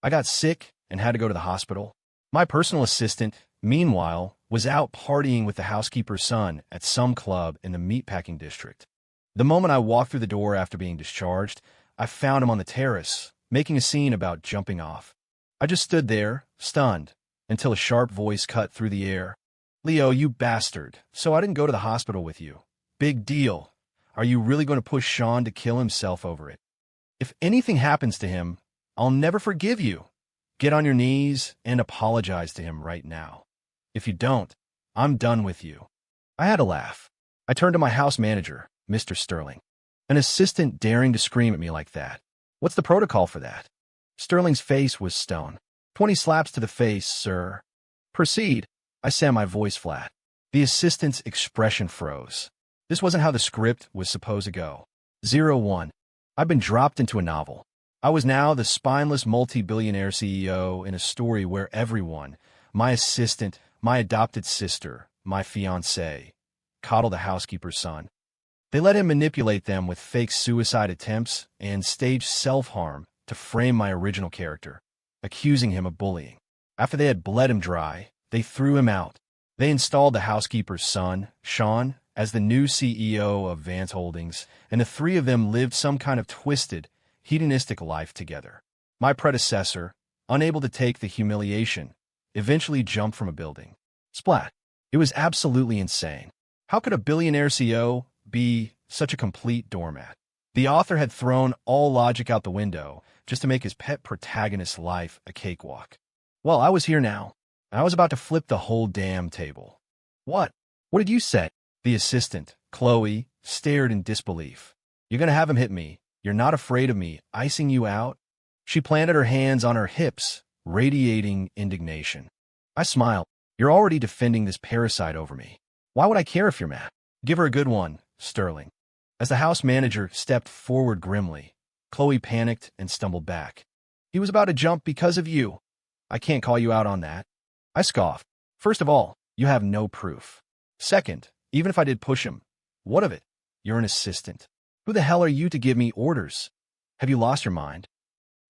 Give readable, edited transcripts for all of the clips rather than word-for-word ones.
I got sick and had to go to the hospital. My personal assistant, meanwhile, was out partying with the housekeeper's son at some club in the meatpacking district. The moment I walked through the door after being discharged, I found him on the terrace, making a scene about jumping off. I just stood there, stunned, until a sharp voice cut through the air. "Leo, you bastard. So I didn't go to the hospital with you. Big deal. Are you really going to push Sean to kill himself over it? If anything happens to him, I'll never forgive you. Get on your knees and apologize to him right now. If you don't, I'm done with you." I had to laugh. I turned to my house manager, Mr. Sterling. An assistant daring to scream at me like that. What's the protocol for that? Sterling's face was stone. 20 slaps to the face, sir. Proceed. I said, my voice flat. The assistant's expression froze. This wasn't how the script was supposed to go. 01. I'd been dropped into a novel. I was now the spineless multi-billionaire CEO in a story where everyone, my assistant, my adopted sister, my fiancée, coddled the housekeeper's son. They let him manipulate them with fake suicide attempts and staged self-harm to frame my original character, accusing him of bullying. After they had bled him dry, they threw him out. They installed the housekeeper's son, Sean, as the new CEO of Vance Holdings, and the three of them lived some kind of twisted, hedonistic life together. My predecessor, unable to take the humiliation, eventually jumped from a building. Splat. It was absolutely insane. How could a billionaire CEO be such a complete doormat? The author had thrown all logic out the window just to make his pet protagonist's life a cakewalk. Well, I was here now. I was about to flip the whole damn table. What? What did you say? The assistant, Chloe, stared in disbelief. You're going to have him hit me. You're not afraid of me icing you out? She planted her hands on her hips, radiating indignation. I smiled. You're already defending this parasite over me. Why would I care if you're mad? Give her a good one, Sterling. As the house manager stepped forward grimly, Chloe panicked and stumbled back. He was about to jump because of you. I can't call you out on that. I scoffed. First of all, you have no proof. Second, even if I did push him, what of it? You're an assistant. Who the hell are you to give me orders? Have you lost your mind?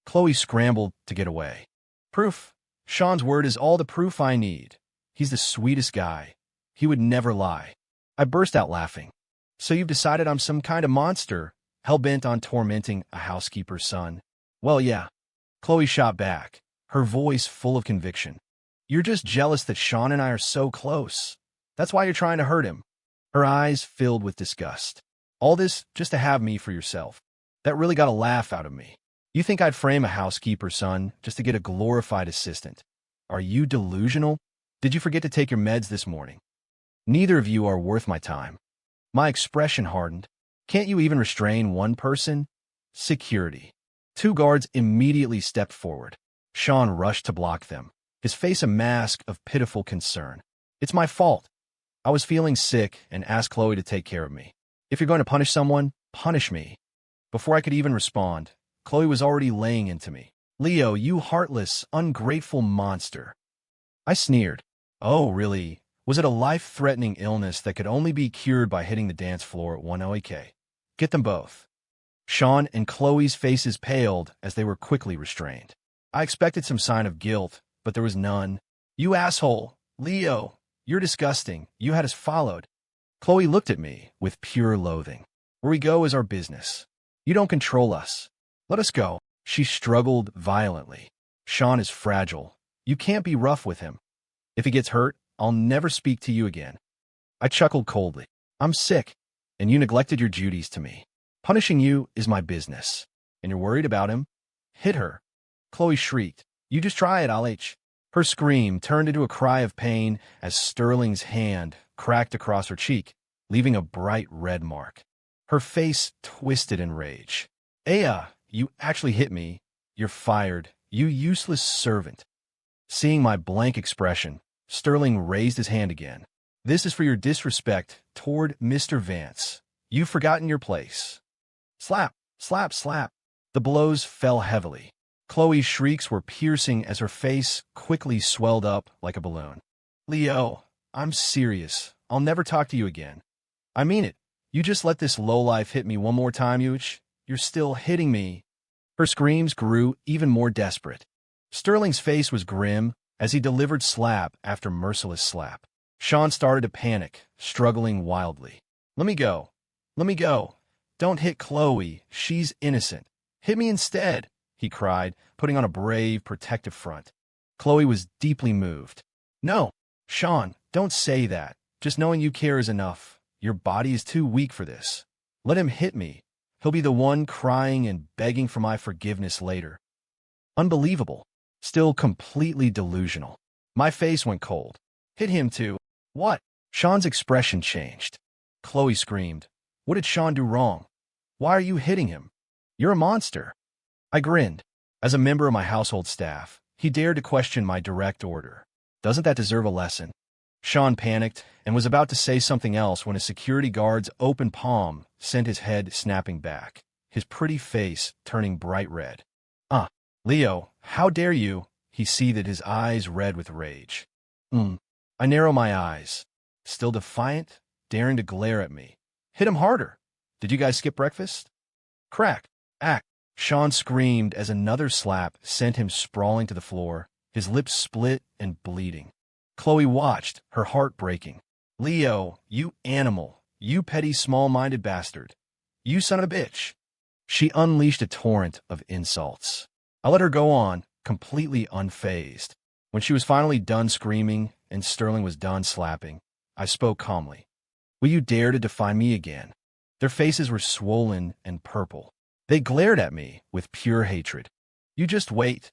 Chloe scrambled to get away. Proof? Sean's word is all the proof I need. He's the sweetest guy. He would never lie. I burst out laughing. So you've decided I'm some kind of monster, hell-bent on tormenting a housekeeper's son? Well, yeah. Chloe shot back, her voice full of conviction. You're just jealous that Sean and I are so close. That's why you're trying to hurt him. Her eyes filled with disgust. All this just to have me for yourself. That really got a laugh out of me. You think I'd frame a housekeeper's son just to get a glorified assistant? Are you delusional? Did you forget to take your meds this morning? Neither of you are worth my time. My expression hardened. Can't you even restrain one person? Security. 2 guards immediately stepped forward. Sean rushed to block them, his face a mask of pitiful concern. It's my fault. I was feeling sick and asked Chloe to take care of me. If you're going to punish someone, punish me. Before I could even respond, Chloe was already laying into me. Leo, you heartless, ungrateful monster. I sneered. Oh, really? Was it a life-threatening illness that could only be cured by hitting the dance floor at 1 OAK? Get them both. Sean and Chloe's faces paled as they were quickly restrained. I expected some sign of guilt, but there was none. You asshole. Leo, you're disgusting. You had us followed. Chloe looked at me with pure loathing. Where we go is our business. You don't control us. Let us go. She struggled violently. Sean is fragile. You can't be rough with him. If he gets hurt, I'll never speak to you again. I chuckled coldly. I'm sick, and you neglected your duties to me. Punishing you is my business. And you're worried about him? Hit her. Chloe shrieked. You just try it, LH. Her scream turned into a cry of pain as Sterling's hand cracked across her cheek, leaving a bright red mark. Her face twisted in rage. Aya, you actually hit me. You're fired. You useless servant. Seeing my blank expression, Sterling raised his hand again. This is for your disrespect toward Mr. Vance. You've forgotten your place. Slap, slap, slap. The blows fell heavily. Chloe's shrieks were piercing as her face quickly swelled up like a balloon. Leo, I'm serious. I'll never talk to you again. I mean it. You just let this lowlife hit me one more time, You're still hitting me. Her screams grew even more desperate. Sterling's face was grim as he delivered slap after merciless slap. Sean started to panic, struggling wildly. Let me go. Let me go. Don't hit Chloe. She's innocent. Hit me instead, he cried, putting on a brave, protective front. Chloe was deeply moved. No, Sean, don't say that. Just knowing you care is enough. Your body is too weak for this. Let him hit me. He'll be the one crying and begging for my forgiveness later. Unbelievable. Still completely delusional. My face went cold. Hit him too. What? Sean's expression changed. Chloe screamed. What did Sean do wrong? Why are you hitting him? You're a monster. I grinned. As a member of my household staff, he dared to question my direct order. Doesn't that deserve a lesson? Sean panicked and was about to say something else when a security guard's open palm sent his head snapping back, his pretty face turning bright red. Leo, how dare you? He seethed, his eyes red with rage. I narrow my eyes. Still defiant, daring to glare at me. Hit him harder. Did you guys skip breakfast? Crack. Act. Sean screamed as another slap sent him sprawling to the floor, his lips split and bleeding. Chloe watched, her heart breaking. Leo, you animal. You petty, small-minded bastard. You son of a bitch. She unleashed a torrent of insults. I let her go on, completely unfazed. When she was finally done screaming and Sterling was done slapping, I spoke calmly. Will you dare to defy me again? Their faces were swollen and purple. They glared at me with pure hatred. You just wait.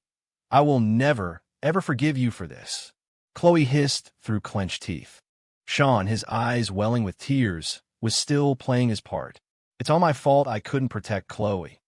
I will never, ever forgive you for this. Chloe hissed through clenched teeth. Sean, his eyes welling with tears, was still playing his part. It's all my fault I couldn't protect Chloe.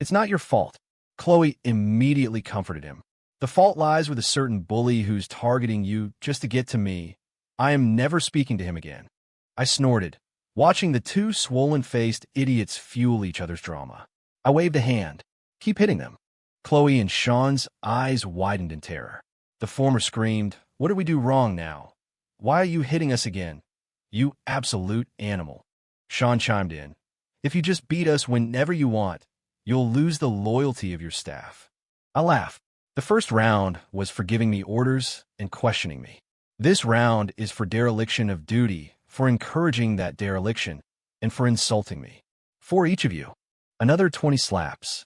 It's not your fault. Chloe immediately comforted him. The fault lies with a certain bully who's targeting you just to get to me. I am never speaking to him again. I snorted, watching the two swollen-faced idiots fuel each other's drama. I waved a hand. Keep hitting them. Chloe and Sean's eyes widened in terror. The former screamed, What did we do wrong now? Why are you hitting us again? You absolute animal. Sean chimed in. If you just beat us whenever you want, you'll lose the loyalty of your staff. I laughed. The first round was for giving me orders and questioning me. This round is for dereliction of duty, for encouraging that dereliction, and for insulting me. For each of you. Another 20 slaps.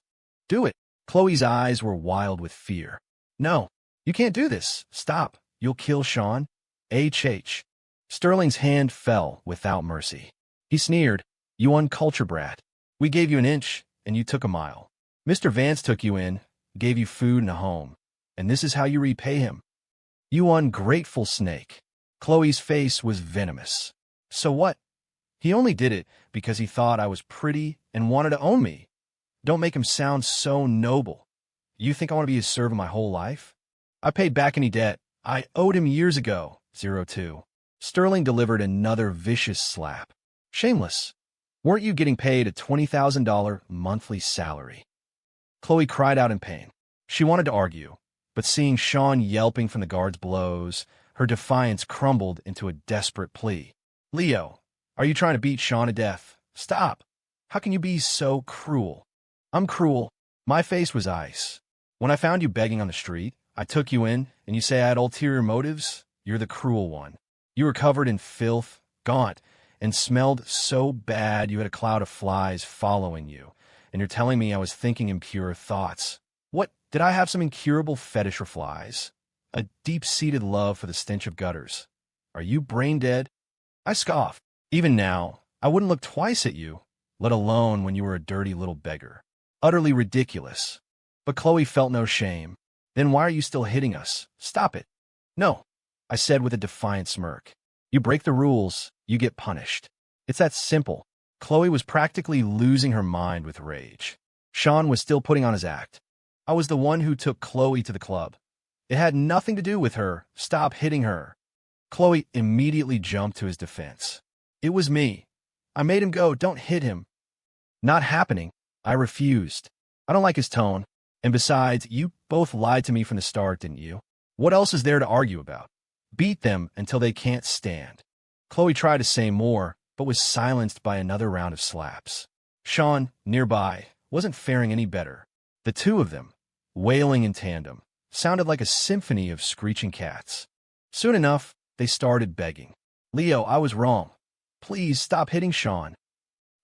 Do it. Chloe's eyes were wild with fear. No, you can't do this. Stop. You'll kill Sean. H. Sterling's hand fell without mercy. He sneered. You uncultured brat. We gave you an inch, and you took a mile. Mr. Vance took you in, gave you food and a home, and this is how you repay him. You ungrateful snake. Chloe's face was venomous. So what? He only did it because he thought I was pretty and wanted to own me. Don't make him sound so noble. You think I want to be his servant my whole life? I paid back any debt I owed him years ago. 02. Sterling delivered another vicious slap. Shameless. Weren't you getting paid a $20,000 monthly salary? Chloe cried out in pain. She wanted to argue, but seeing Sean yelping from the guard's blows, her defiance crumbled into a desperate plea. Leo, are you trying to beat Sean to death? Stop. How can you be so cruel? I'm cruel. My face was ice. When I found you begging on the street, I took you in, and you say I had ulterior motives? You're the cruel one. You were covered in filth, gaunt, and smelled so bad you had a cloud of flies following you, and you're telling me I was thinking impure thoughts. What, did I have some incurable fetish for flies? A deep-seated love for the stench of gutters? Are you brain-dead? I scoffed. Even now, I wouldn't look twice at you, let alone when you were a dirty little beggar. Utterly ridiculous. But Chloe felt no shame. Then why are you still hitting us? Stop it. No, I said with a defiant smirk. You break the rules, you get punished. It's that simple. Chloe was practically losing her mind with rage. Sean was still putting on his act. I was the one who took Chloe to the club. It had nothing to do with her. Stop hitting her. Chloe immediately jumped to his defense. It was me. I made him go. Don't hit him. Not happening. I refused. I don't like his tone. And besides, you both lied to me from the start, didn't you? What else is there to argue about? Beat them until they can't stand. Chloe tried to say more, but was silenced by another round of slaps. Sean, nearby, wasn't faring any better. The two of them, wailing in tandem, sounded like a symphony of screeching cats. Soon enough, they started begging. "Leo, I was wrong. Please stop hitting Sean."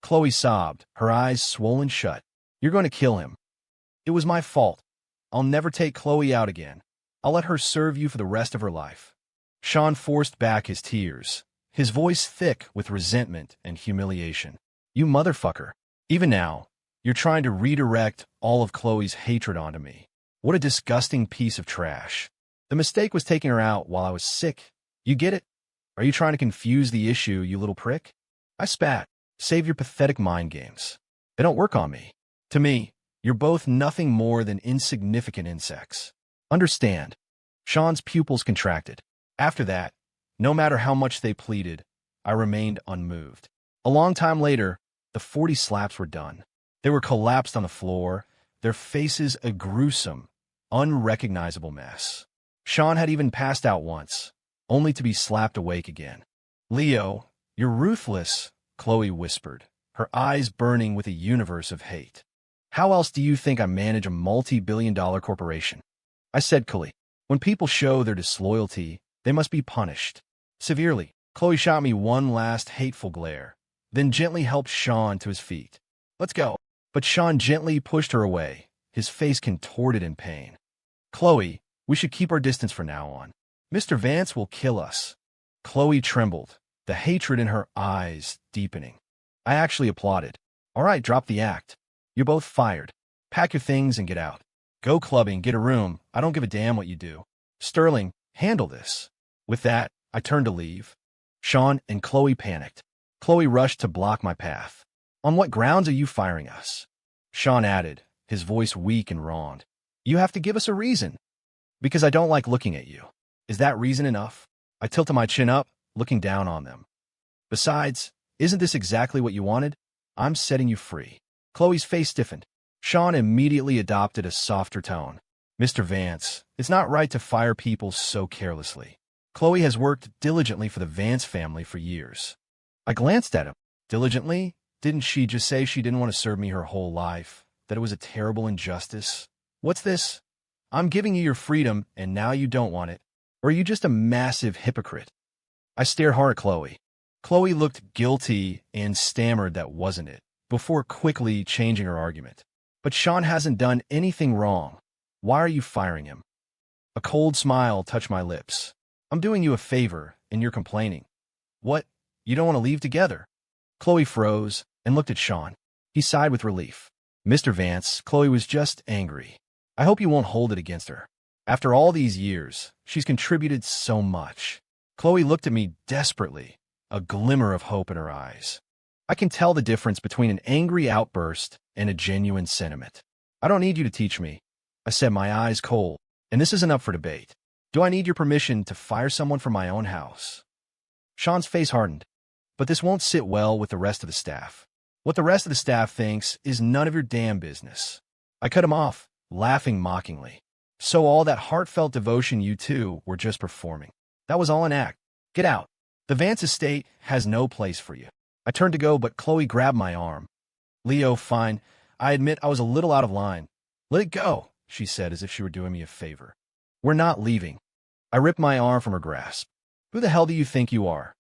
Chloe sobbed, her eyes swollen shut. "You're going to kill him." "It was my fault. I'll never take Chloe out again. I'll let her serve you for the rest of her life." Sean forced back his tears, his voice thick with resentment and humiliation. "You motherfucker. Even now, you're trying to redirect all of Chloe's hatred onto me. What a disgusting piece of trash. The mistake was taking her out while I was sick. You get it? Are you trying to confuse the issue, you little prick?" I spat. "Save your pathetic mind games. They don't work on me. To me, you're both nothing more than insignificant insects. Understand?" Sean's pupils contracted. After that, no matter how much they pleaded, I remained unmoved. A long time later, the 40 slaps were done. They were collapsed on the floor, their faces a gruesome, unrecognizable mess. Sean had even passed out once, only to be slapped awake again. "Leo, you're ruthless," Chloe whispered, her eyes burning with a universe of hate. "How else do you think I manage a multi-billion-dollar corporation?" I said coolly. "When people show their disloyalty, they must be punished severely." Chloe shot me one last hateful glare, then gently helped Sean to his feet. "Let's go." But Sean gently pushed her away, his face contorted in pain. "Chloe, we should keep our distance from now on. Mr. Vance will kill us." Chloe trembled, the hatred in her eyes deepening. I actually applauded. "All right, drop the act. You're both fired. Pack your things and get out. Go clubbing, get a room. I don't give a damn what you do. Sterling, handle this." With that, I turned to leave. Sean and Chloe panicked. Chloe rushed to block my path. "On what grounds are you firing us?" Sean added, his voice weak and wronged. "You have to give us a reason." "Because I don't like looking at you." "Is that reason enough?" I tilted my chin up, looking down on them. "Besides, isn't this exactly what you wanted? I'm setting you free." Chloe's face stiffened. Sean immediately adopted a softer tone. "Mr. Vance, it's not right to fire people so carelessly. Chloe has worked diligently for the Vance family for years." I glanced at him. "Diligently? Didn't she just say she didn't want to serve me her whole life? That it was a terrible injustice? What's this? I'm giving you your freedom, and now you don't want it? Or are you just a massive hypocrite?" I stared hard at Chloe. Chloe looked guilty and stammered that wasn't it, before quickly changing her argument. "But Sean hasn't done anything wrong. Why are you firing him?" A cold smile touched my lips. "I'm doing you a favor, and you're complaining. What? You don't want to leave together?" Chloe froze and looked at Sean. He sighed with relief. "Mr. Vance, Chloe was just angry. I hope you won't hold it against her. After all these years, she's contributed so much." Chloe looked at me desperately, a glimmer of hope in her eyes. I can tell the difference between an angry outburst and a genuine sentiment. "I don't need you to teach me," I said, my eyes cold, "and this isn't up for debate. Do I need your permission to fire someone from my own house?" Sean's face hardened. "But this won't sit well with the rest of the staff. What the rest of the staff thinks is none of your damn business." I cut him off, laughing mockingly. "So all that heartfelt devotion you two were just performing. That was all an act. Get out. The Vance estate has no place for you." I turned to go, but Chloe grabbed my arm. "Leo, fine. I admit I was a little out of line." "Let it go," she said as if she were doing me a favor. "We're not leaving." I ripped my arm from her grasp. "Who the hell do you think you are?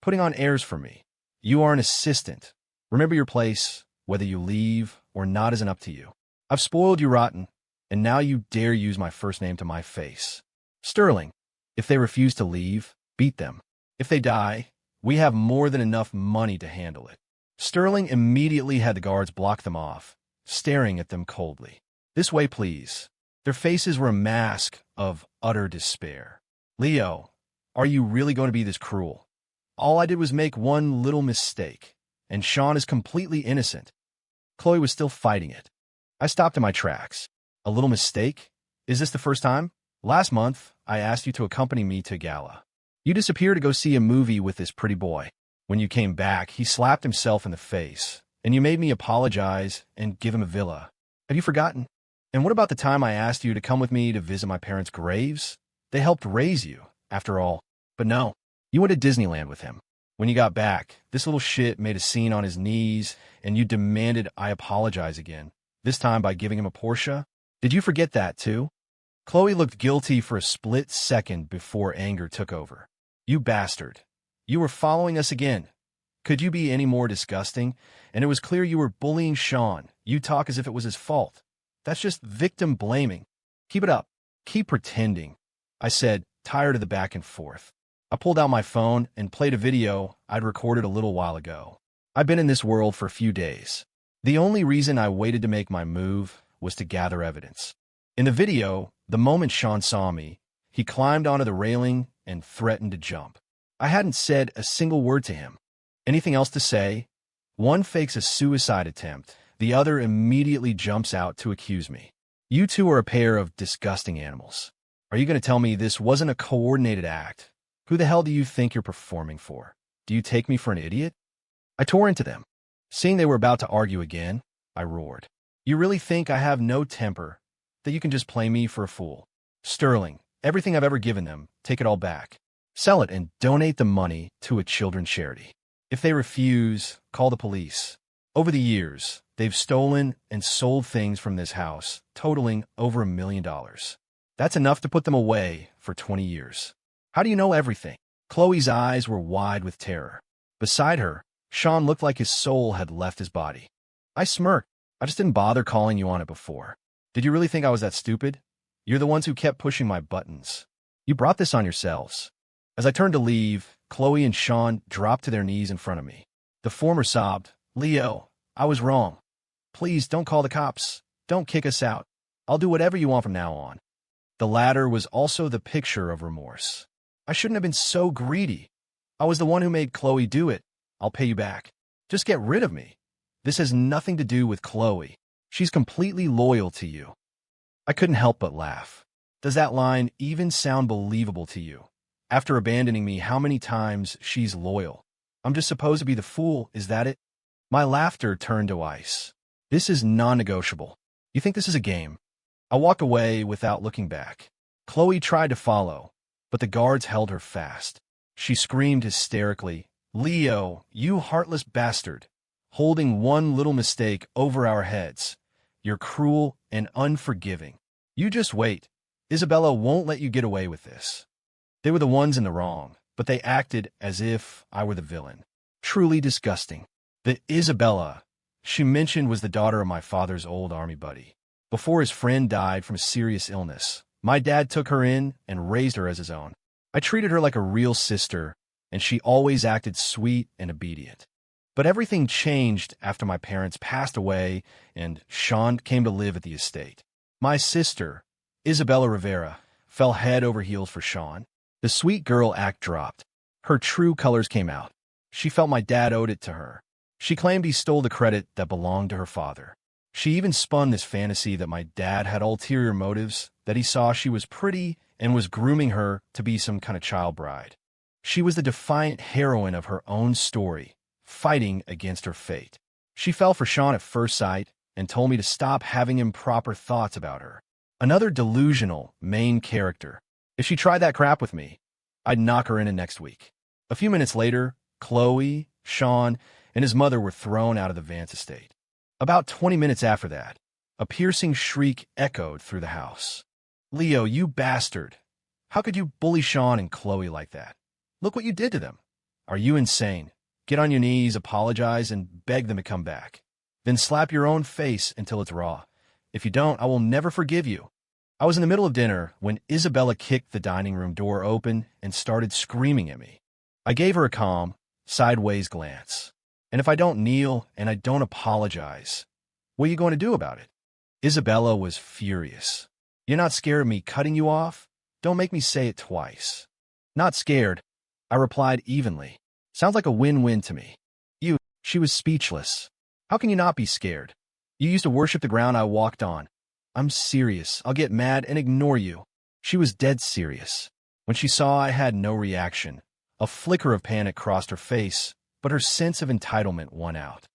Putting on airs for me. You are an assistant. Remember your place. Whether you leave or not isn't up to you. I've spoiled you rotten, and now you dare use my first name to my face. Sterling, if they refuse to leave, beat them. If they die, we have more than enough money to handle it." Sterling immediately had the guards block them off, staring at them coldly. "This way, please." Their faces were a mask of utter despair. "Leo, are you really going to be this cruel? All I did was make one little mistake, and Sean is completely innocent." Chloe was still fighting it. I stopped in my tracks. "A little mistake? Is this the first time? Last month, I asked you to accompany me to a gala. You disappeared to go see a movie with this pretty boy. When you came back, he slapped himself in the face, and you made me apologize and give him a villa. Have you forgotten? And what about the time I asked you to come with me to visit my parents' graves? They helped raise you, after all. But no, you went to Disneyland with him. When you got back, this little shit made a scene on his knees, and you demanded I apologize again, this time by giving him a Porsche. Did you forget that, too?" Chloe looked guilty for a split second before anger took over. You bastard. You were following us again. Could you be any more disgusting? And it was clear you were bullying Sean. You talk as if it was his fault. That's just victim blaming. Keep it up. Keep pretending, I said, tired of the back and forth. I pulled out my phone and played a video I'd recorded a little while ago. I've been in this world for a few days. The only reason I waited to make my move was to gather evidence. In the video, the moment Sean saw me, he climbed onto the railing and threatened to jump. I hadn't said a single word to him. Anything else to say? One fakes a suicide attempt. The other immediately jumps out to accuse me. You two are a pair of disgusting animals. Are you going to tell me this wasn't a coordinated act? Who the hell do you think you're performing for? Do you take me for an idiot? I tore into them. Seeing they were about to argue again, I roared. You really think I have no temper, that you can just play me for a fool? Sterling, everything I've ever given them, take it all back. Sell it and donate the money to a children's charity. If they refuse, call the police. Over the years, they've stolen and sold things from this house, totaling over $1 million. That's enough to put them away for 20 years. How do you know everything? Chloe's eyes were wide with terror. Beside her, Sean looked like his soul had left his body. I smirked. I just didn't bother calling you on it before. Did you really think I was that stupid? You're the ones who kept pushing my buttons. You brought this on yourselves. As I turned to leave, Chloe and Sean dropped to their knees in front of me. The former sobbed, Leo, I was wrong. Please don't call the cops. Don't kick us out. I'll do whatever you want from now on. The latter was also the picture of remorse. I shouldn't have been so greedy. I was the one who made Chloe do it. I'll pay you back. Just get rid of me. This has nothing to do with Chloe. She's completely loyal to you. I couldn't help but laugh. Does that line even sound believable to you? After abandoning me, how many times she's loyal? I'm just supposed to be the fool, is that it? My laughter turned to ice. This is non-negotiable. You think this is a game? I walked away without looking back. Chloe tried to follow, but the guards held her fast. She screamed hysterically, Leo, you heartless bastard, holding one little mistake over our heads. You're cruel and unforgiving. You just wait. Isabella won't let you get away with this. They were the ones in the wrong, but they acted as if I were the villain. Truly disgusting. The Isabella she mentioned was the daughter of my father's old army buddy. Before his friend died from a serious illness, my dad took her in and raised her as his own. I treated her like a real sister, and she always acted sweet and obedient. But everything changed after my parents passed away and Sean came to live at the estate. My sister, Isabella Rivera, fell head over heels for Sean. The sweet girl act dropped. Her true colors came out. She felt my dad owed it to her. She claimed he stole the credit that belonged to her father. She even spun this fantasy that my dad had ulterior motives, that he saw she was pretty and was grooming her to be some kind of child bride. She was the defiant heroine of her own story, fighting against her fate. She fell for Sean at first sight and told me to stop having improper thoughts about her. Another delusional main character. If she tried that crap with me, I'd knock her in next week. A few minutes later, Chloe, Sean, and his mother were thrown out of the Vance estate. About 20 minutes after that, a piercing shriek echoed through the house. Leo, you bastard! How could you bully Sean and Chloe like that? Look what you did to them. Are you insane? Get on your knees, apologize, and beg them to come back. Then slap your own face until it's raw. If you don't, I will never forgive you. I was in the middle of dinner when Isabella kicked the dining room door open and started screaming at me. I gave her a calm, sideways glance. And if I don't kneel and I don't apologize, what are you going to do about it? Isabella was furious. You're not scared of me cutting you off? Don't make me say it twice. Not scared, I replied evenly. Sounds like a win-win to me. She was speechless. How can you not be scared? You used to worship the ground I walked on. I'm serious. I'll get mad and ignore you. She was dead serious. When she saw I had no reaction, a flicker of panic crossed her face, but her sense of entitlement won out.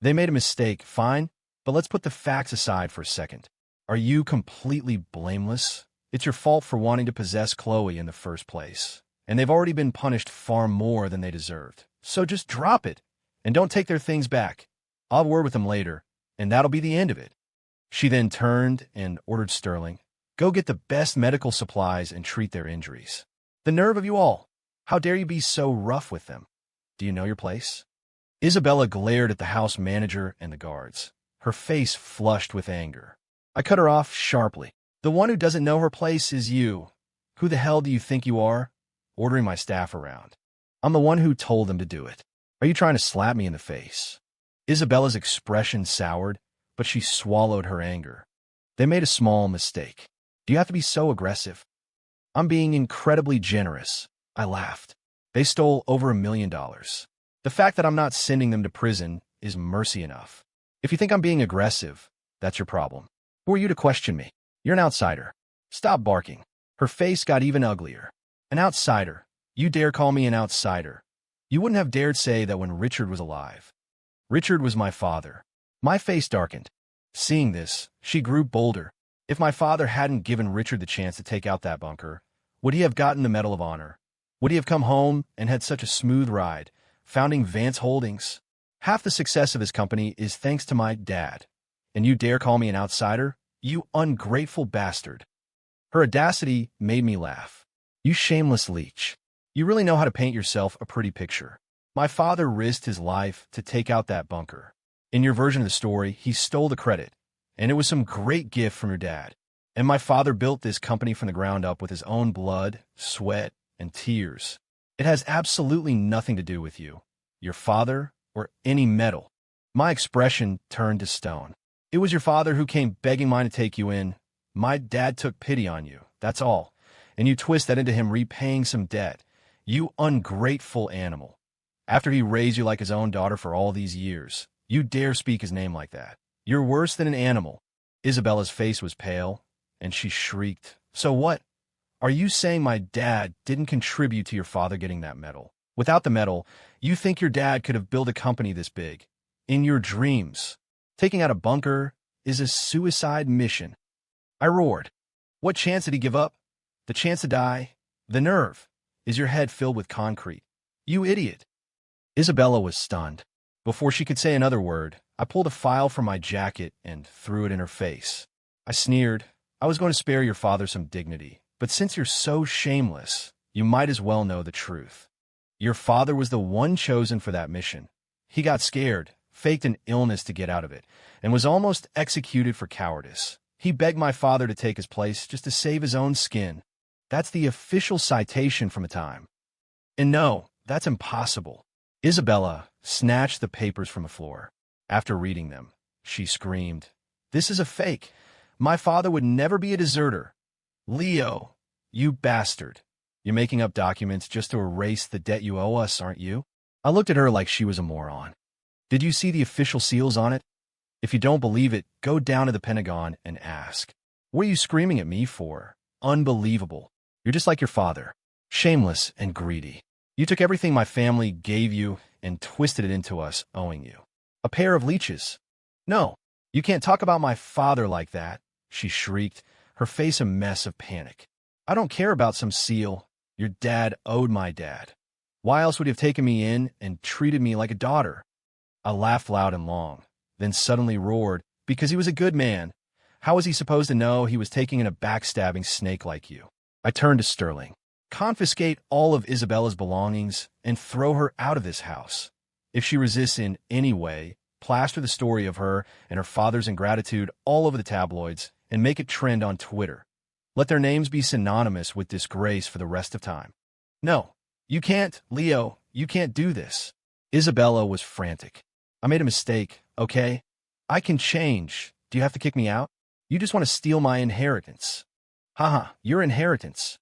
They made a mistake, fine, but let's put the facts aside for a second. Are you completely blameless? It's your fault for wanting to possess Chloe in the first place, and they've already been punished far more than they deserved. So just drop it, and don't take their things back. I'll have a word with them later, and that'll be the end of it. She then turned and ordered Sterling, Go get the best medical supplies and treat their injuries. The nerve of you all! How dare you be so rough with them? Do you know your place? Isabella glared at the house manager and the guards, her face flushed with anger. I cut her off sharply. The one who doesn't know her place is you. Who the hell do you think you are? Ordering my staff around. I'm the one who told them to do it. Are you trying to slap me in the face? Isabella's expression soured, but she swallowed her anger. They made a small mistake. Do you have to be so aggressive? I'm being incredibly generous. I laughed. They stole over $1 million. The fact that I'm not sending them to prison is mercy enough. If you think I'm being aggressive, that's your problem. Who are you to question me? You're an outsider. Stop barking. Her face got even uglier. An outsider. You dare call me an outsider? You wouldn't have dared say that when Richard was alive. Richard was my father. My face darkened. Seeing this, she grew bolder. If my father hadn't given Richard the chance to take out that bunker, would he have gotten the Medal of Honor? Would he have come home and had such a smooth ride, founding Vance Holdings? Half the success of his company is thanks to my dad. And you dare call me an outsider? You ungrateful bastard. Her audacity made me laugh. You shameless leech. You really know how to paint yourself a pretty picture. My father risked his life to take out that bunker. In your version of the story, he stole the credit, and it was some great gift from your dad. And my father built this company from the ground up with his own blood, sweat, and tears. It has absolutely nothing to do with you, your father, or any medal. My expression turned to stone. It was your father who came begging mine to take you in. My dad took pity on you, that's all. And you twist that into him repaying some debt. You ungrateful animal. After he raised you like his own daughter for all these years, you dare speak his name like that. You're worse than an animal. Isabella's face was pale, and she shrieked. So what? Are you saying my dad didn't contribute to your father getting that medal? Without the medal, you think your dad could have built a company this big? In your dreams. Taking out a bunker is a suicide mission. I roared. What chance did he give up? The chance to die? The nerve. Is your head filled with concrete? You idiot. Isabella was stunned. Before she could say another word, I pulled a file from my jacket and threw it in her face. I sneered. I was going to spare your father some dignity, but since you're so shameless, you might as well know the truth. Your father was the one chosen for that mission. He got scared, faked an illness to get out of it, and was almost executed for cowardice. He begged my father to take his place just to save his own skin. That's the official citation from the time. And no, that's impossible. Isabella snatched the papers from the floor. After reading them, she screamed, "This is a fake. My father would never be a deserter. Leo, you bastard. You're making up documents just to erase the debt you owe us, aren't you?" I looked at her like she was a moron. Did you see the official seals on it? If you don't believe it, go down to the Pentagon and ask. What are you screaming at me for? Unbelievable. You're just like your father. Shameless and greedy. You took everything my family gave you and twisted it into us owing you. A pair of leeches. No, you can't talk about my father like that, she shrieked, her face a mess of panic. I don't care about some seal. Your dad owed my dad. Why else would he have taken me in and treated me like a daughter? I laughed loud and long, then suddenly roared, because he was a good man. How was he supposed to know he was taking in a backstabbing snake like you? I turned to Sterling. Confiscate all of Isabella's belongings and throw her out of this house. If she resists in any way, plaster the story of her and her father's ingratitude all over the tabloids and make it trend on Twitter. Let their names be synonymous with disgrace for the rest of time. No, you can't, Leo, you can't do this. Isabella was frantic. I made a mistake, okay? I can change. Do you have to kick me out? You just want to steal my inheritance. Haha, your inheritance.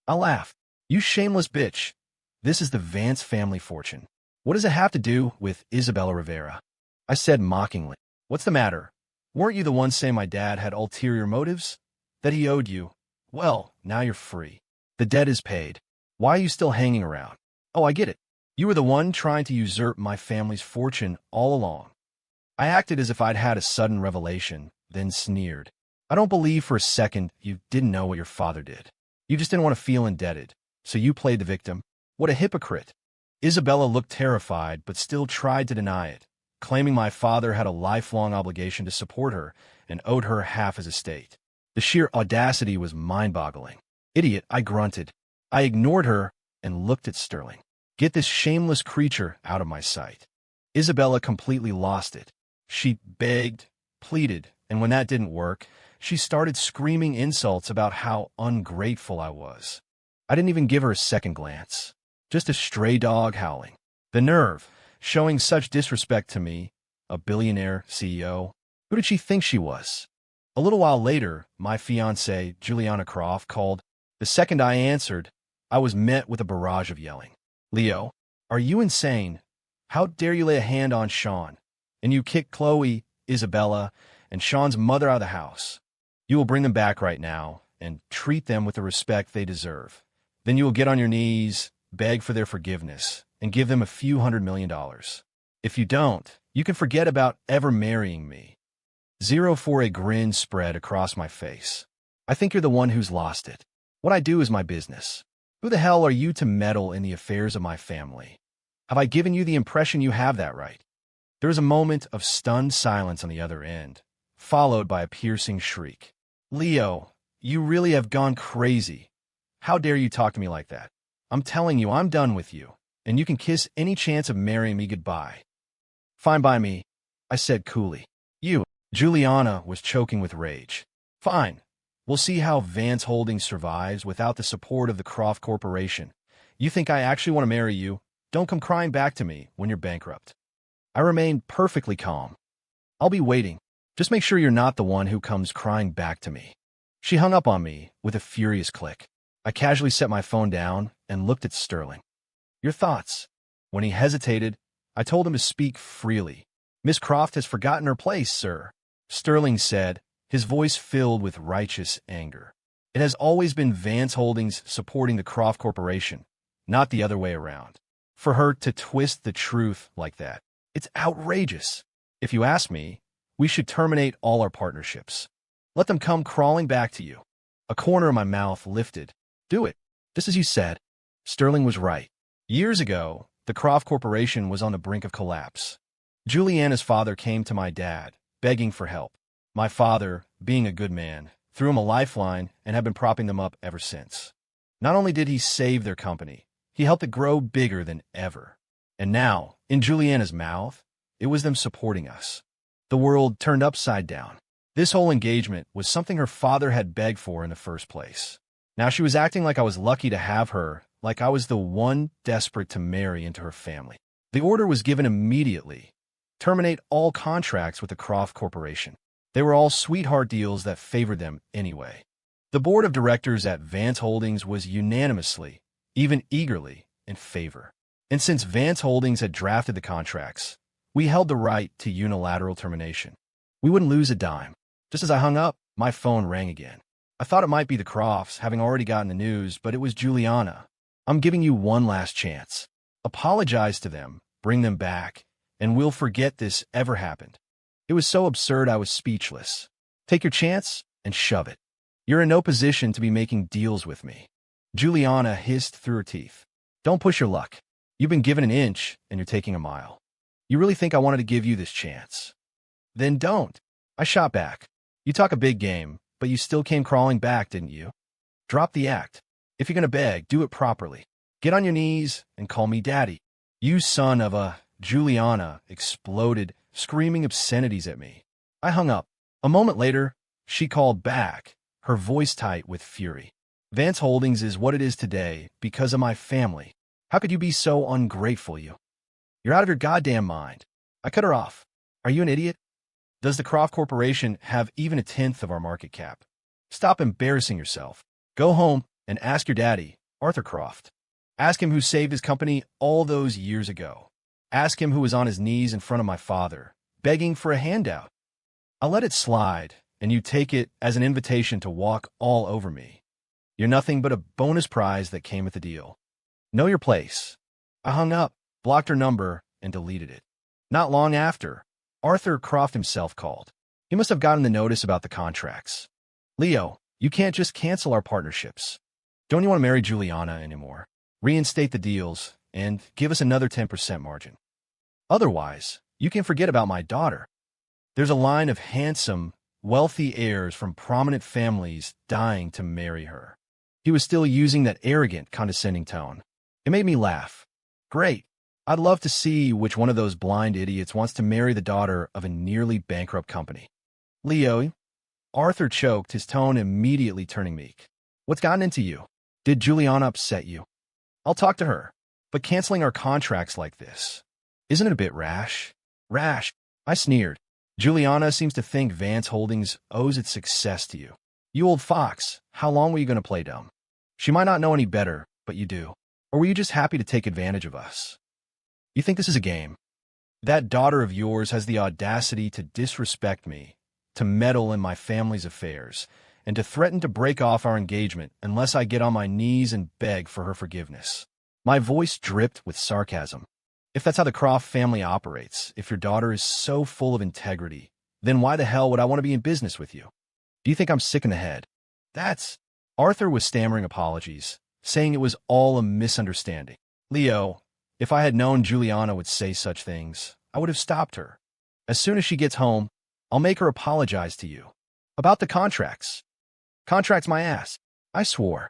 I laughed. You shameless bitch. This is the Vance family fortune. What does it have to do with Isabella Rivera? I said mockingly. What's the matter? Weren't you the one saying my dad had ulterior motives? That he owed you? Well, now you're free. The debt is paid. Why are you still hanging around? Oh, I get it. You were the one trying to usurp my family's fortune all along. I acted as if I'd had a sudden revelation, then sneered. I don't believe for a second you didn't know what your father did. You just didn't want to feel indebted, so you played the victim. What a hypocrite. Isabella looked terrified, but still tried to deny it, claiming my father had a lifelong obligation to support her and owed her half his estate. The sheer audacity was mind-boggling. Idiot, I grunted. I ignored her and looked at Sterling. Get this shameless creature out of my sight. Isabella completely lost it. She begged, pleaded, and when that didn't work, she started screaming insults about how ungrateful I was. I didn't even give her a second glance. Just a stray dog howling. The nerve, showing such disrespect to me, a billionaire CEO. Who did she think she was? A little while later, my fiancée, Juliana Croft, called. The second I answered, I was met with a barrage of yelling. Leo, are you insane? How dare you lay a hand on Sean? And you kick Chloe, Isabella, and Sean's mother out of the house. You will bring them back right now and treat them with the respect they deserve. Then you will get on your knees, beg for their forgiveness, and give them a few $100 million. If you don't, you can forget about ever marrying me. 0 a grin spread across my face. I think you're the one who's lost it. What I do is my business. Who the hell are you to meddle in the affairs of my family? Have I given you the impression you have that right? There was a moment of stunned silence on the other end, followed by a piercing shriek. Leo, you really have gone crazy. How dare you talk to me like that? I'm telling you, I'm done with you, and you can kiss any chance of marrying me goodbye. Fine by me, I said coolly. Juliana was choking with rage. Fine. We'll see how Vance Holdings survives without the support of the Croft Corporation. You think I actually want to marry you? Don't come crying back to me when you're bankrupt. I remained perfectly calm. I'll be waiting. Just make sure you're not the one who comes crying back to me. She hung up on me with a furious click. I casually set my phone down and looked at Sterling. Your thoughts? When he hesitated, I told him to speak freely. Miss Croft has forgotten her place, sir. Sterling said, his voice filled with righteous anger. It has always been Vance Holdings supporting the Croft Corporation, not the other way around. For her to twist the truth like that, it's outrageous. If you ask me, we should terminate all our partnerships. Let them come crawling back to you. A corner of my mouth lifted. Do it. Just as you said. Sterling was right. Years ago, the Croft Corporation was on the brink of collapse. Juliana's father came to my dad, begging for help. My father, being a good man, threw him a lifeline and had been propping them up ever since. Not only did he save their company, he helped it grow bigger than ever. And now, in Juliana's mouth, it was them supporting us. The world turned upside down. This whole engagement was something her father had begged for in the first place. Now she was acting like I was lucky to have her, like I was the one desperate to marry into her family. The order was given immediately. Terminate all contracts with the Croft Corporation. They were all sweetheart deals that favored them anyway. The board of directors at Vance Holdings was unanimously, even eagerly, in favor. And since Vance Holdings had drafted the contracts, we held the right to unilateral termination. We wouldn't lose a dime. Just as I hung up, my phone rang again. I thought it might be the Crofts, having already gotten the news, but it was Juliana. I'm giving you one last chance. Apologize to them, bring them back, and we'll forget this ever happened. It was so absurd I was speechless. Take your chance and shove it. You're in no position to be making deals with me. Juliana hissed through her teeth. Don't push your luck. You've been given an inch and you're taking a mile. You really think I wanted to give you this chance? Then don't. I shot back. You talk a big game, but you still came crawling back, didn't you? Drop the act. If you're going to beg, do it properly. Get on your knees and call me daddy. You son of a... Juliana exploded, screaming obscenities at me. I hung up. A moment later, she called back, her voice tight with fury. Vance Holdings is what it is today because of my family. How could you be so ungrateful, you? You're out of your goddamn mind. I cut her off. Are you an idiot? Does the Croft Corporation have even a tenth of our market cap? Stop embarrassing yourself. Go home and ask your daddy, Arthur Croft. Ask him who saved his company all those years ago. Ask him who was on his knees in front of my father, begging for a handout. I'll let it slide, and you take it as an invitation to walk all over me. You're nothing but a bonus prize that came with the deal. Know your place. I hung up, blocked her number, and deleted it. Not long after, Arthur Croft himself called. He must have gotten the notice about the contracts. Leo, you can't just cancel our partnerships. Don't you want to marry Juliana anymore? Reinstate the deals, and give us another 10% margin. Otherwise, you can forget about my daughter. There's a line of handsome, wealthy heirs from prominent families dying to marry her. He was still using that arrogant, condescending tone. It made me laugh. Great. I'd love to see which one of those blind idiots wants to marry the daughter of a nearly bankrupt company. Leo, Arthur choked, his tone immediately turning meek. What's gotten into you? Did Juliana upset you? I'll talk to her, but canceling our contracts like this, isn't it a bit rash? Rash, I sneered. Juliana seems to think Vance Holdings owes its success to you. You old fox, how long were you going to play dumb? She might not know any better, but you do. Or were you just happy to take advantage of us? You think this is a game? That daughter of yours has the audacity to disrespect me, to meddle in my family's affairs, and to threaten to break off our engagement unless I get on my knees and beg for her forgiveness. My voice dripped with sarcasm. If that's how the Croft family operates, if your daughter is so full of integrity, then why the hell would I want to be in business with you? Do you think I'm sick in the head? Arthur was stammering apologies, saying it was all a misunderstanding. Leo, if I had known Juliana would say such things, I would have stopped her. As soon as she gets home, I'll make her apologize to you. About the contracts. Contracts my ass. I swore.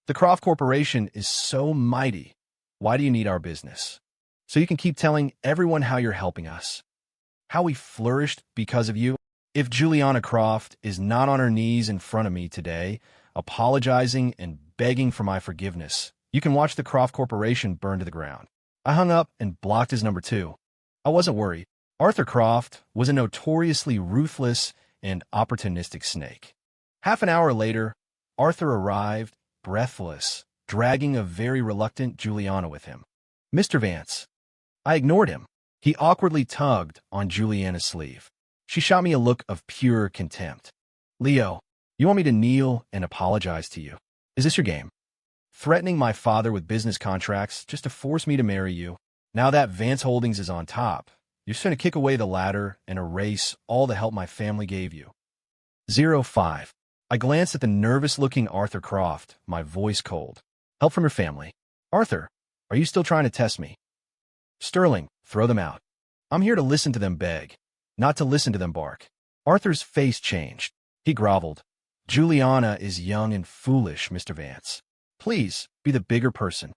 The Croft Corporation is so mighty. Why do you need our business? So you can keep telling everyone how you're helping us. How we flourished because of you? If Juliana Croft is not on her knees in front of me today, apologizing and begging for my forgiveness, you can watch the Croft Corporation burn to the ground. I hung up and blocked his number 2. I wasn't worried. Arthur Croft was a notoriously ruthless and opportunistic snake. Half an hour later, Arthur arrived, breathless, dragging a very reluctant Juliana with him. Mr. Vance. I ignored him. He awkwardly tugged on Juliana's sleeve. She shot me a look of pure contempt. Leo, you want me to kneel and apologize to you? Is this your game? Threatening my father with business contracts just to force me to marry you? Now that Vance Holdings is on top, you're just going to kick away the ladder and erase all the help my family gave you. 05. I glanced at the nervous-looking Arthur Croft, my voice cold. Help from your family. Arthur, are you still trying to test me? Sterling, throw them out. I'm here to listen to them beg, not to listen to them bark. Arthur's face changed. He groveled. Juliana is young and foolish, Mr. Vance. Please, be the bigger person.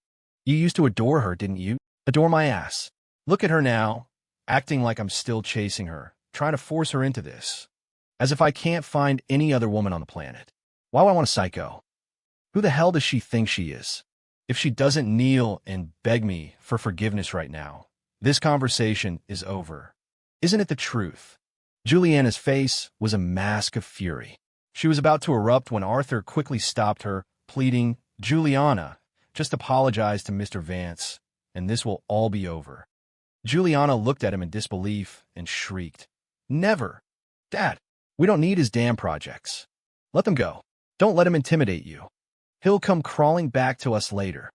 You used to adore her, didn't you? Adore my ass. Look at her now, acting like I'm still chasing her, trying to force her into this. As if I can't find any other woman on the planet. Why do I want a psycho? Who the hell does she think she is? If she doesn't kneel and beg me for forgiveness right now, this conversation is over. Isn't it the truth? Juliana's face was a mask of fury. She was about to erupt when Arthur quickly stopped her, pleading, Juliana, just apologize to Mr. Vance, and this will all be over. Juliana looked at him in disbelief and shrieked, Never! Dad, we don't need his damn projects. Let them go. Don't let him intimidate you. He'll come crawling back to us later.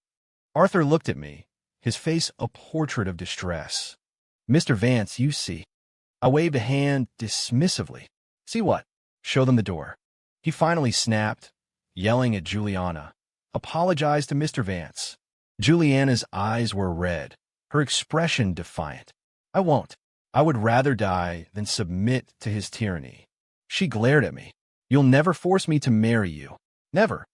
Arthur looked at me, his face a portrait of distress. Mr. Vance, you see. I waved a hand dismissively. See what? Show them the door. He finally snapped, yelling at Juliana. Apologize to Mr. Vance. Juliana's eyes were red, her expression defiant. I won't. I would rather die than submit to his tyranny. She glared at me. You'll never force me to marry you. Never.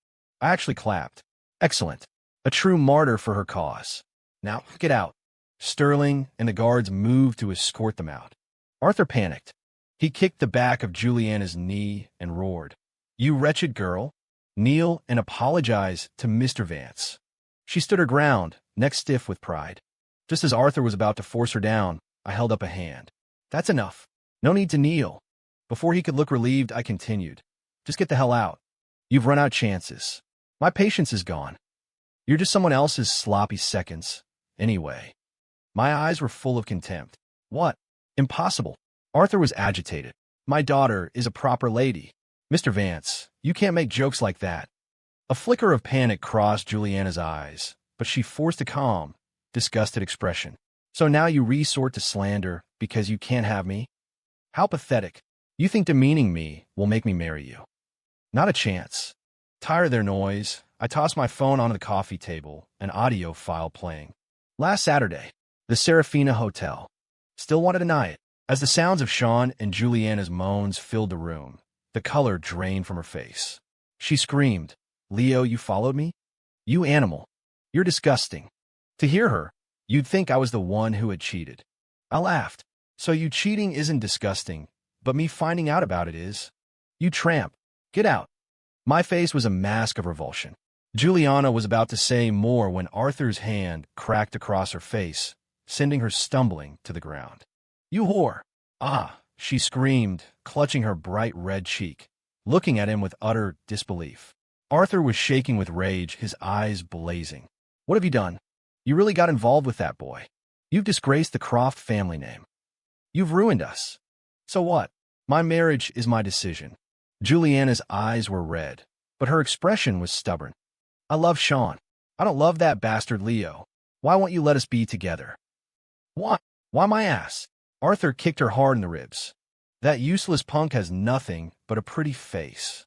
I actually clapped. Excellent. A true martyr for her cause. Now, get out. Sterling and the guards moved to escort them out. Arthur panicked. He kicked the back of Juliana's knee and roared, You wretched girl. Kneel and apologize to Mr. Vance. She stood her ground, neck stiff with pride. Just as Arthur was about to force her down, I held up a hand. That's enough. No need to kneel. Before he could look relieved, I continued. Just get the hell out. You've run out chances. My patience is gone. You're just someone else's sloppy seconds. Anyway. My eyes were full of contempt. What? Impossible. Arthur was agitated. My daughter is a proper lady. Mr. Vance, you can't make jokes like that. A flicker of panic crossed Juliana's eyes, but she forced a calm, disgusted expression. So now you resort to slander because you can't have me? How pathetic. You think demeaning me will make me marry you. Not a chance. Tired of their noise, I tossed my phone onto the coffee table, an audio file playing. Last Saturday, the Serafina Hotel. Still want to deny it. As the sounds of Sean and Juliana's moans filled the room, The color drained from her face. She screamed, "Leo, you followed me? You animal. You're disgusting." To hear her, you'd think I was the one who had cheated. I laughed. "So you cheating isn't disgusting, but me finding out about it is? You tramp. Get out." My face was a mask of revulsion. Juliana was about to say more when Arthur's hand cracked across her face, sending her stumbling to the ground. "You whore!" "Ah!" she screamed, clutching her bright red cheek, looking at him with utter disbelief. Arthur was shaking with rage, his eyes blazing. "What have you done? You really got involved with that boy. You've disgraced the Croft family name. You've ruined us. So what? My marriage is my decision." Juliana's eyes were red, but her expression was stubborn. "I love Sean. I don't love that bastard Leo. Why won't you let us be together?" "Why? Why my ass?" Arthur kicked her hard in the ribs. "That useless punk has nothing but a pretty face.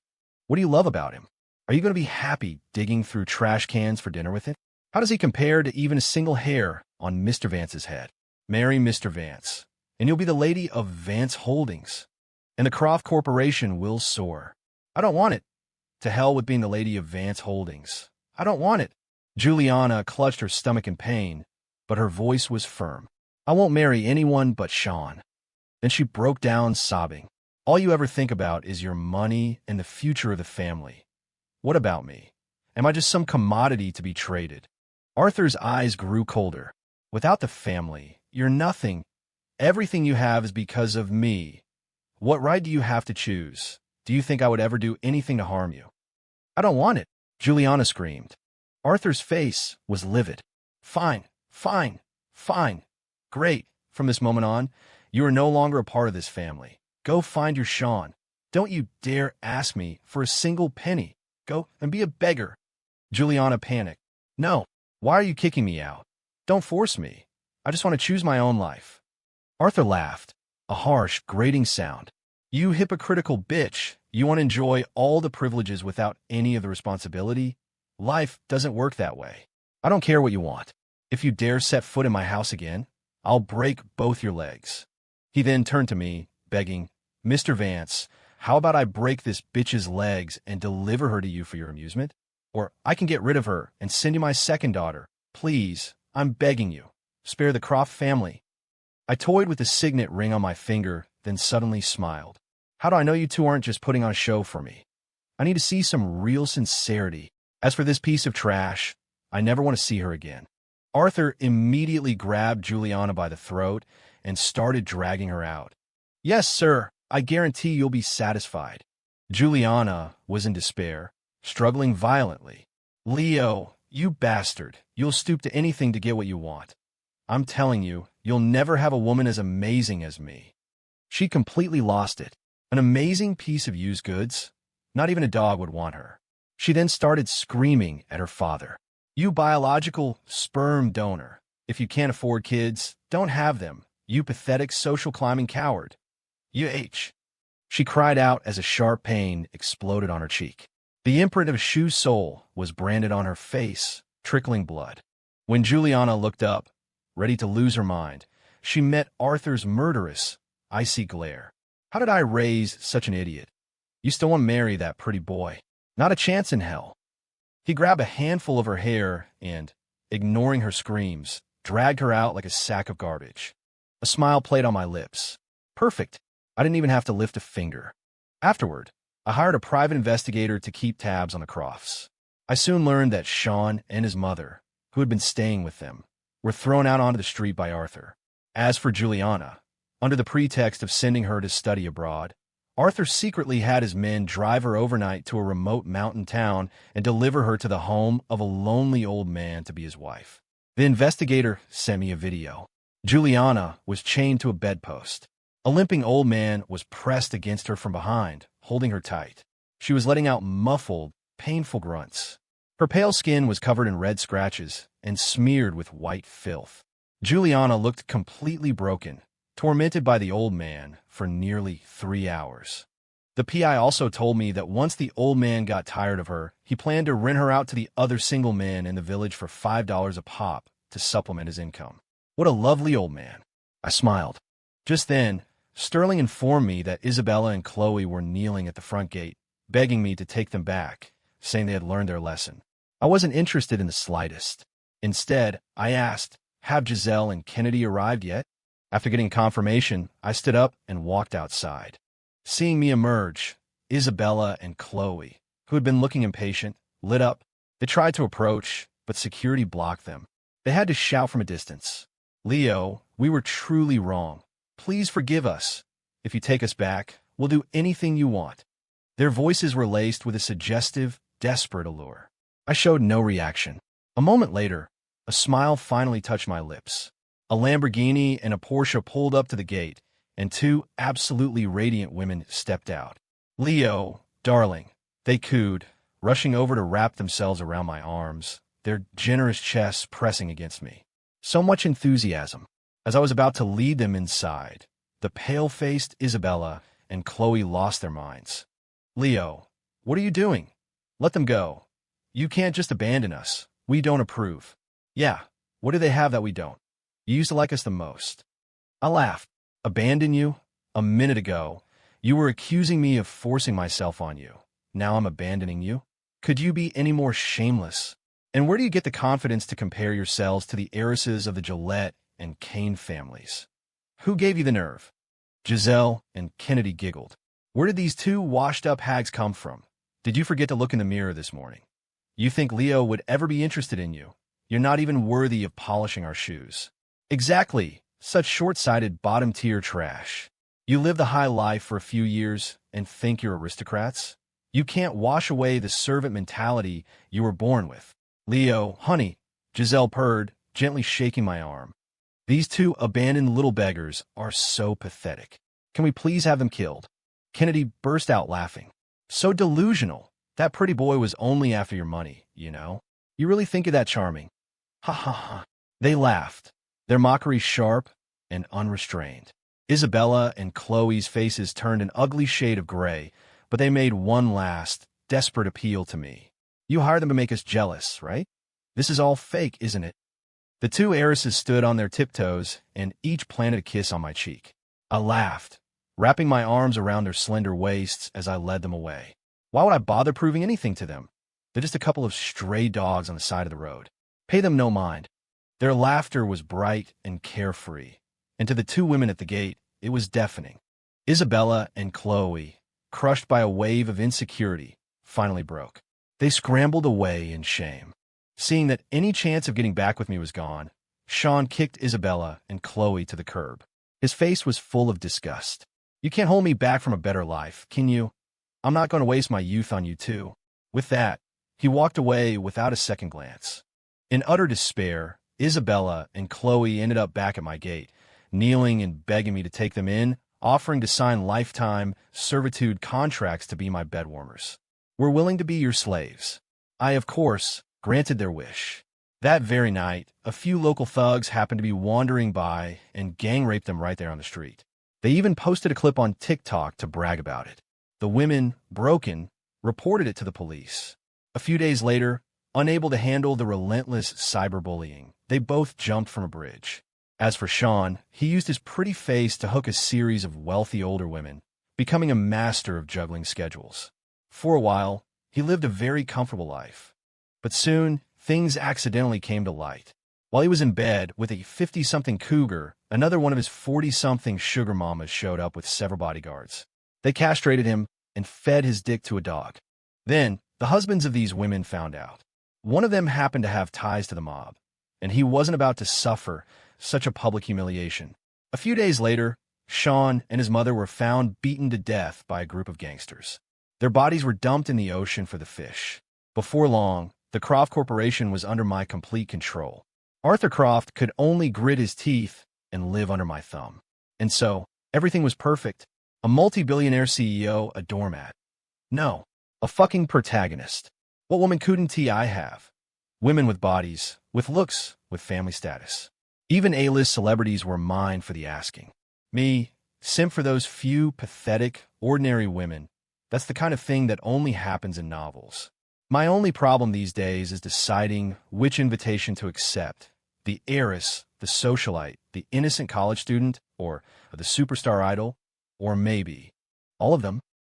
What do you love about him? Are you going to be happy digging through trash cans for dinner with him? How does he compare to even a single hair on Mr. Vance's head? Marry Mr. Vance, and you'll be the lady of Vance Holdings, and the Croft Corporation will soar. I don't want it. To hell with being the lady of Vance Holdings. I don't want it." Juliana clutched her stomach in pain, but her voice was firm. "I won't marry anyone but Sean." Then she broke down sobbing. "All you ever think about is your money and the future of the family. What about me? Am I just some commodity to be traded?" Arthur's eyes grew colder. "Without the family, you're nothing. Everything you have is because of me. What right do you have to choose? Do you think I would ever do anything to harm you?" "I don't want it," Juliana screamed. Arthur's face was livid. "Fine, fine, fine. Great. From this moment on, you are no longer a part of this family. Go find your Sean. Don't you dare ask me for a single penny. Go and be a beggar." Juliana panicked. "No. Why are you kicking me out? Don't force me. I just want to choose my own life." Arthur laughed, a harsh, grating sound. "You hypocritical bitch. You want to enjoy all the privileges without any of the responsibility? Life doesn't work that way. I don't care what you want. If you dare set foot in my house again, I'll break both your legs." He then turned to me, begging, "Mr. Vance, how about I break this bitch's legs and deliver her to you for your amusement? Or I can get rid of her and send you my second daughter. Please, I'm begging you. Spare the Croft family." I toyed with the signet ring on my finger, then suddenly smiled. "How do I know you two aren't just putting on a show for me? I need to see some real sincerity. As for this piece of trash, I never want to see her again." Arthur immediately grabbed Juliana by the throat and started dragging her out. "Yes, sir. I guarantee you'll be satisfied." Juliana was in despair, struggling violently. "Leo, you bastard. You'll stoop to anything to get what you want. I'm telling you, you'll never have a woman as amazing as me." She completely lost it. An amazing piece of used goods? Not even a dog would want her. She then started screaming at her father. "You biological sperm donor. If you can't afford kids, don't have them. You pathetic social climbing coward. You H." She cried out as a sharp pain exploded on her cheek. The imprint of a shoe sole was branded on her face, trickling blood. When Juliana looked up, ready to lose her mind, she met Arthur's murderous, icy glare. "How did I raise such an idiot? You still want to marry that pretty boy? Not a chance in hell." He grabbed a handful of her hair and, ignoring her screams, dragged her out like a sack of garbage. A smile played on my lips. Perfect. I didn't even have to lift a finger. Afterward, I hired a private investigator to keep tabs on the Crofts. I soon learned that Sean and his mother, who had been staying with them, were thrown out onto the street by Arthur. As for Juliana, under the pretext of sending her to study abroad, Arthur secretly had his men drive her overnight to a remote mountain town and deliver her to the home of a lonely old man to be his wife. The investigator sent me a video. Juliana was chained to a bedpost. A limping old man was pressed against her from behind, holding her tight. She was letting out muffled, painful grunts. Her pale skin was covered in red scratches and smeared with white filth. Juliana looked completely broken, tormented by the old man for nearly 3 hours. The PI also told me that once the old man got tired of her, he planned to rent her out to the other single men in the village for $5 a pop to supplement his income. What a lovely old man. I smiled. Just then, Sterling informed me that Isabella and Chloe were kneeling at the front gate, begging me to take them back, saying they had learned their lesson. I wasn't interested in the slightest. Instead, I asked, have Giselle and Kennedy arrived yet? After getting confirmation, I stood up and walked outside. Seeing me emerge, Isabella and Chloe, who had been looking impatient, lit up. They tried to approach, but security blocked them. They had to shout from a distance, "Leo, we were truly wrong. Please forgive us. If you take us back, we'll do anything you want." Their voices were laced with a suggestive, desperate allure. I showed no reaction. A moment later, a smile finally touched my lips. A Lamborghini and a Porsche pulled up to the gate, and two absolutely radiant women stepped out. "Leo, darling," they cooed, rushing over to wrap themselves around my arms, their generous chests pressing against me. So much enthusiasm. As I was about to lead them inside, the pale-faced Isabella and Chloe lost their minds. "Leo, what are you doing? Let them go. You can't just abandon us. We don't approve." "Yeah, what do they have that we don't? You used to like us the most." I laughed. "Abandon you? A minute ago, you were accusing me of forcing myself on you. Now I'm abandoning you? Could you be any more shameless? And where do you get the confidence to compare yourselves to the heiresses of the Gillette and Kane families? Who gave you the nerve?" Giselle and Kennedy giggled. "Where did these two washed-up hags come from? Did you forget to look in the mirror this morning? You think Leo would ever be interested in you? You're not even worthy of polishing our shoes." "Exactly. Such short-sighted bottom-tier trash. You live the high life for a few years and think you're aristocrats? You can't wash away the servant mentality you were born with." "Leo, honey," Giselle purred, gently shaking my arm. "These two abandoned little beggars are so pathetic. Can we please have them killed?" Kennedy burst out laughing. "So delusional. That pretty boy was only after your money, you know. You really think you're that charming?" "Ha ha ha." They laughed, their mockery sharp and unrestrained. Isabella and Chloe's faces turned an ugly shade of gray, but they made one last, desperate appeal to me. "You hired them to make us jealous, right? This is all fake, isn't it?" The two heiresses stood on their tiptoes, and each planted a kiss on my cheek. I laughed, wrapping my arms around their slender waists as I led them away. Why would I bother proving anything to them? They're just a couple of stray dogs on the side of the road. Pay them no mind. Their laughter was bright and carefree, and to the two women at the gate, it was deafening. Isabella and Chloe, crushed by a wave of insecurity, finally broke. They scrambled away in shame. Seeing that any chance of getting back with me was gone, Sean kicked Isabella and Chloe to the curb. His face was full of disgust. "You can't hold me back from a better life, can you? I'm not going to waste my youth on you too." With that, he walked away without a second glance. In utter despair, Isabella and Chloe ended up back at my gate, kneeling and begging me to take them in, offering to sign lifetime servitude contracts to be my bedwarmers. "We're willing to be your slaves." I, of course, granted their wish. That very night, a few local thugs happened to be wandering by and gang-raped them right there on the street. They even posted a clip on TikTok to brag about it. The women, broken, reported it to the police. A few days later, unable to handle the relentless cyberbullying, they both jumped from a bridge. As for Sean, he used his pretty face to hook a series of wealthy older women, becoming a master of juggling schedules. For a while, he lived a very comfortable life. But soon, things accidentally came to light. While he was in bed with a 50-something cougar, another one of his 40-something sugar mamas showed up with several bodyguards. They castrated him and fed his dick to a dog. Then, the husbands of these women found out. One of them happened to have ties to the mob, and he wasn't about to suffer such a public humiliation. A few days later, Sean and his mother were found beaten to death by a group of gangsters. Their bodies were dumped in the ocean for the fish. Before long, the Croft Corporation was under my complete control. Arthur Croft could only grit his teeth and live under my thumb. And so, everything was perfect. A multi-billionaire CEO, a doormat. No, a fucking protagonist. What woman couldn't I have? Women with bodies, with looks, with family status. Even A-list celebrities were mine for the asking. Me, simp for those few pathetic, ordinary women. That's the kind of thing that only happens in novels. My only problem these days is deciding which invitation to accept. The heiress, the socialite, the innocent college student, or the superstar idol. or maybe all of them.